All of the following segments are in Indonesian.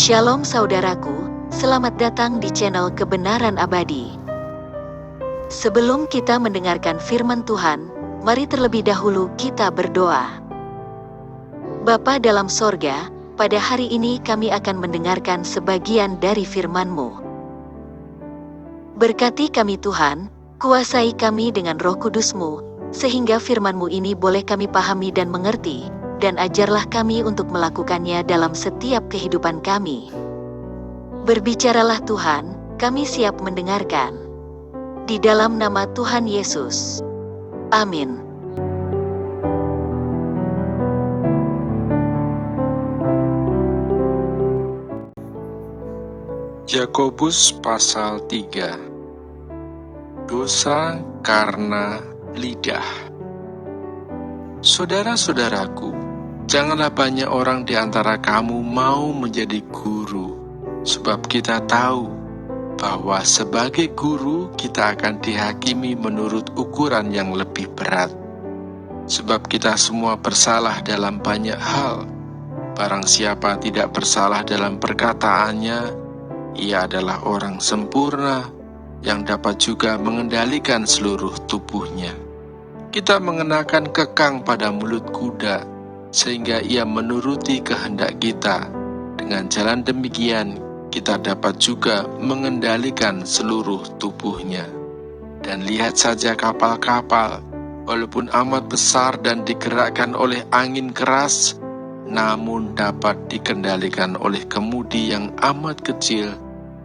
Shalom saudaraku, selamat datang di channel Kebenaran Abadi. Sebelum kita mendengarkan firman Tuhan, mari terlebih dahulu kita berdoa. Bapa dalam sorga, pada hari ini kami akan mendengarkan sebagian dari firman-Mu. Berkati kami Tuhan, kuasai kami dengan Roh Kudus-Mu, sehingga firman-Mu ini boleh kami pahami dan mengerti, dan ajarlah kami untuk melakukannya dalam setiap kehidupan kami. Berbicaralah Tuhan, kami siap mendengarkan. Di dalam nama Tuhan Yesus. Amin. Yakobus pasal 3. Dosa karena lidah. Saudara-saudaraku, janganlah banyak orang di antara kamu mau menjadi guru, sebab kita tahu bahwa sebagai guru kita akan dihakimi menurut ukuran yang lebih berat. Sebab kita semua bersalah dalam banyak hal. Barang siapa tidak bersalah dalam perkataannya, ia adalah orang sempurna yang dapat juga mengendalikan seluruh tubuhnya. Kita mengenakan kekang pada mulut kuda, sehingga ia menuruti kehendak kita. Dengan jalan demikian, kita dapat juga mengendalikan seluruh tubuhnya. Dan lihat saja kapal-kapal, walaupun amat besar dan digerakkan oleh angin keras, namun dapat dikendalikan oleh kemudi yang amat kecil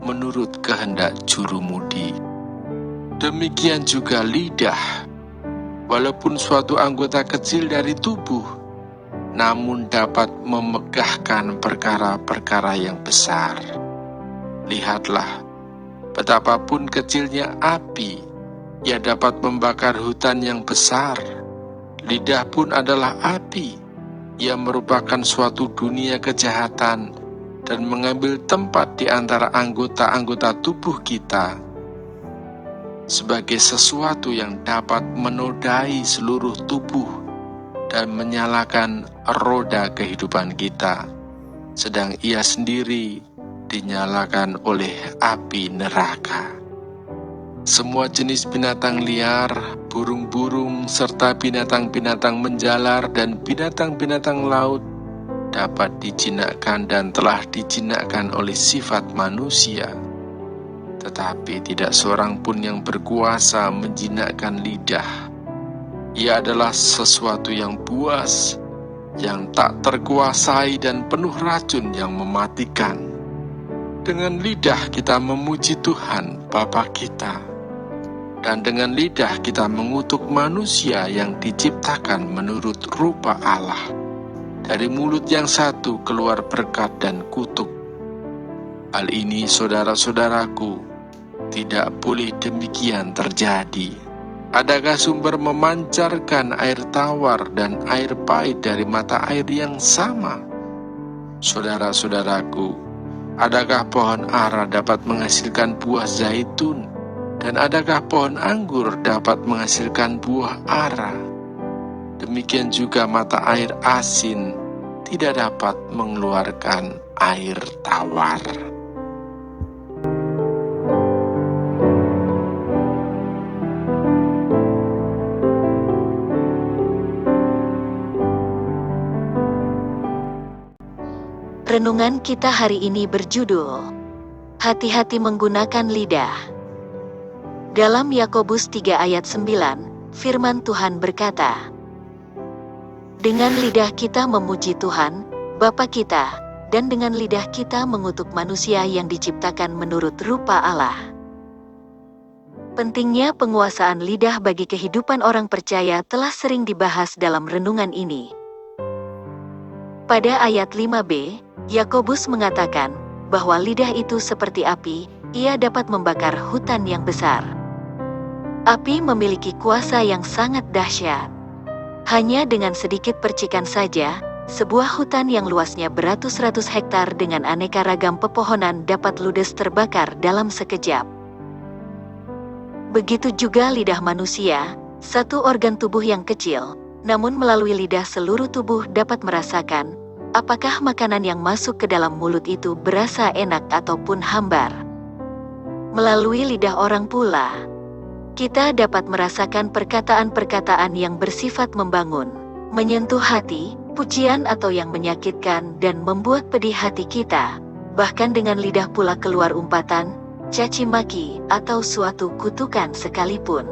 menurut kehendak jurumudi. Demikian juga lidah, walaupun suatu anggota kecil dari tubuh, namun dapat memegahkan perkara-perkara yang besar. Lihatlah, betapapun kecilnya api, ia dapat membakar hutan yang besar. Lidah pun adalah api, ia merupakan suatu dunia kejahatan dan mengambil tempat di antara anggota-anggota tubuh kita sebagai sesuatu yang dapat menodai seluruh tubuh dan menyalakan roda kehidupan kita, sedang ia sendiri dinyalakan oleh api neraka. Semua jenis binatang liar, burung-burung, serta binatang-binatang menjalar dan binatang-binatang laut dapat dijinakkan dan telah dijinakkan oleh sifat manusia. Tetapi tidak seorang pun yang berkuasa menjinakkan lidah. Ia adalah sesuatu yang buas, yang tak terkuasai dan penuh racun yang mematikan. Dengan lidah kita memuji Tuhan Bapa kita, dan dengan lidah kita mengutuk manusia yang diciptakan menurut rupa Allah. Dari mulut yang satu keluar berkat dan kutuk. Hal ini saudara-saudaraku, tidak boleh demikian terjadi. Adakah sumber memancarkan air tawar dan air pahit dari mata air yang sama? Saudara-saudaraku, adakah pohon ara dapat menghasilkan buah zaitun? Dan adakah pohon anggur dapat menghasilkan buah ara? Demikian juga mata air asin tidak dapat mengeluarkan air tawar. Renungan kita hari ini berjudul Hati-hati menggunakan lidah. Dalam Yakobus 3 ayat 9, firman Tuhan berkata, dengan lidah kita memuji Tuhan, Bapa kita, dan dengan lidah kita mengutuk manusia yang diciptakan menurut rupa Allah. Pentingnya penguasaan lidah bagi kehidupan orang percaya telah sering dibahas dalam renungan ini. Pada ayat 5b, Yakobus mengatakan bahwa lidah itu seperti api, ia dapat membakar hutan yang besar. Api memiliki kuasa yang sangat dahsyat. Hanya dengan sedikit percikan saja, sebuah hutan yang luasnya beratus-ratus hektar dengan aneka ragam pepohonan dapat ludes terbakar dalam sekejap. Begitu juga lidah manusia, satu organ tubuh yang kecil, namun melalui lidah seluruh tubuh dapat merasakan apakah makanan yang masuk ke dalam mulut itu berasa enak ataupun hambar. Melalui lidah orang pula, kita dapat merasakan perkataan-perkataan yang bersifat membangun, menyentuh hati, pujian atau yang menyakitkan dan membuat pedih hati kita. Bahkan dengan lidah pula keluar umpatan, caci maki, atau suatu kutukan sekalipun.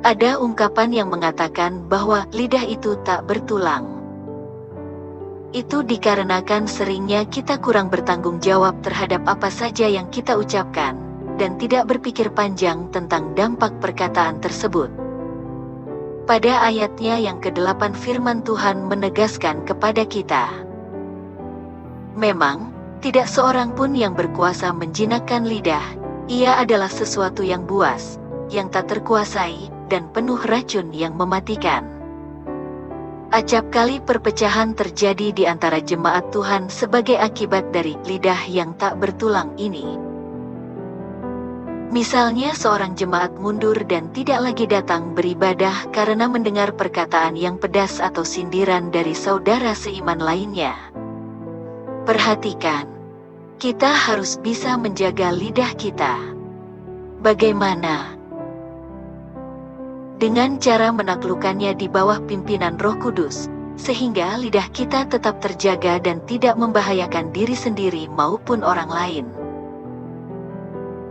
Ada ungkapan yang mengatakan bahwa lidah itu tak bertulang. Itu dikarenakan seringnya kita kurang bertanggung jawab terhadap apa saja yang kita ucapkan, dan tidak berpikir panjang tentang dampak perkataan tersebut. Pada ayatnya yang ke-8 firman Tuhan menegaskan kepada kita, memang, tidak seorang pun yang berkuasa menjinakkan lidah, ia adalah sesuatu yang buas, yang tak terkuasai, dan penuh racun yang mematikan. Acap kali perpecahan terjadi di antara jemaat Tuhan sebagai akibat dari lidah yang tak bertulang ini. Misalnya seorang jemaat mundur dan tidak lagi datang beribadah karena mendengar perkataan yang pedas atau sindiran dari saudara seiman lainnya. Perhatikan, kita harus bisa menjaga lidah kita. Bagaimana? Dengan cara menaklukkannya di bawah pimpinan Roh Kudus, sehingga lidah kita tetap terjaga dan tidak membahayakan diri sendiri maupun orang lain.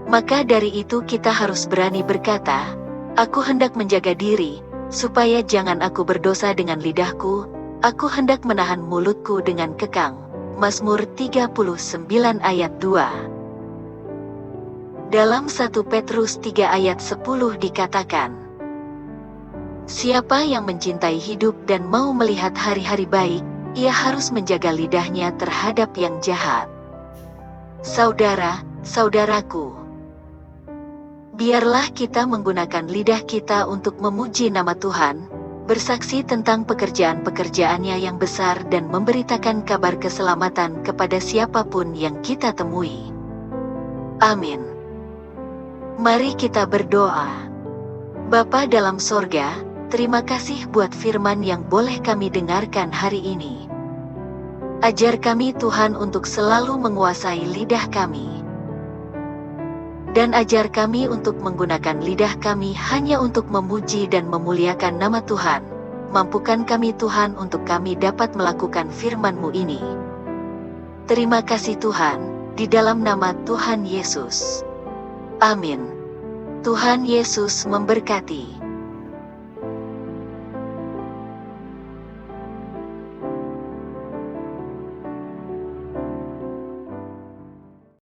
Maka dari itu kita harus berani berkata, aku hendak menjaga diri, supaya jangan aku berdosa dengan lidahku, aku hendak menahan mulutku dengan kekang. Mazmur 39 ayat 2. Dalam 1 Petrus 3 ayat 10 dikatakan, siapa yang mencintai hidup dan mau melihat hari-hari baik, ia harus menjaga lidahnya terhadap yang jahat. Saudara-saudaraku, biarlah kita menggunakan lidah kita untuk memuji nama Tuhan, bersaksi tentang pekerjaan-pekerjaannya yang besar dan memberitakan kabar keselamatan kepada siapapun yang kita temui. Amin. Mari kita berdoa. Bapa dalam sorga, terima kasih buat firman yang boleh kami dengarkan hari ini. Ajar kami Tuhan untuk selalu menguasai lidah kami. Dan ajar kami untuk menggunakan lidah kami hanya untuk memuji dan memuliakan nama Tuhan. Mampukan kami Tuhan untuk kami dapat melakukan firman-Mu ini. Terima kasih Tuhan, di dalam nama Tuhan Yesus. Amin. Tuhan Yesus memberkati.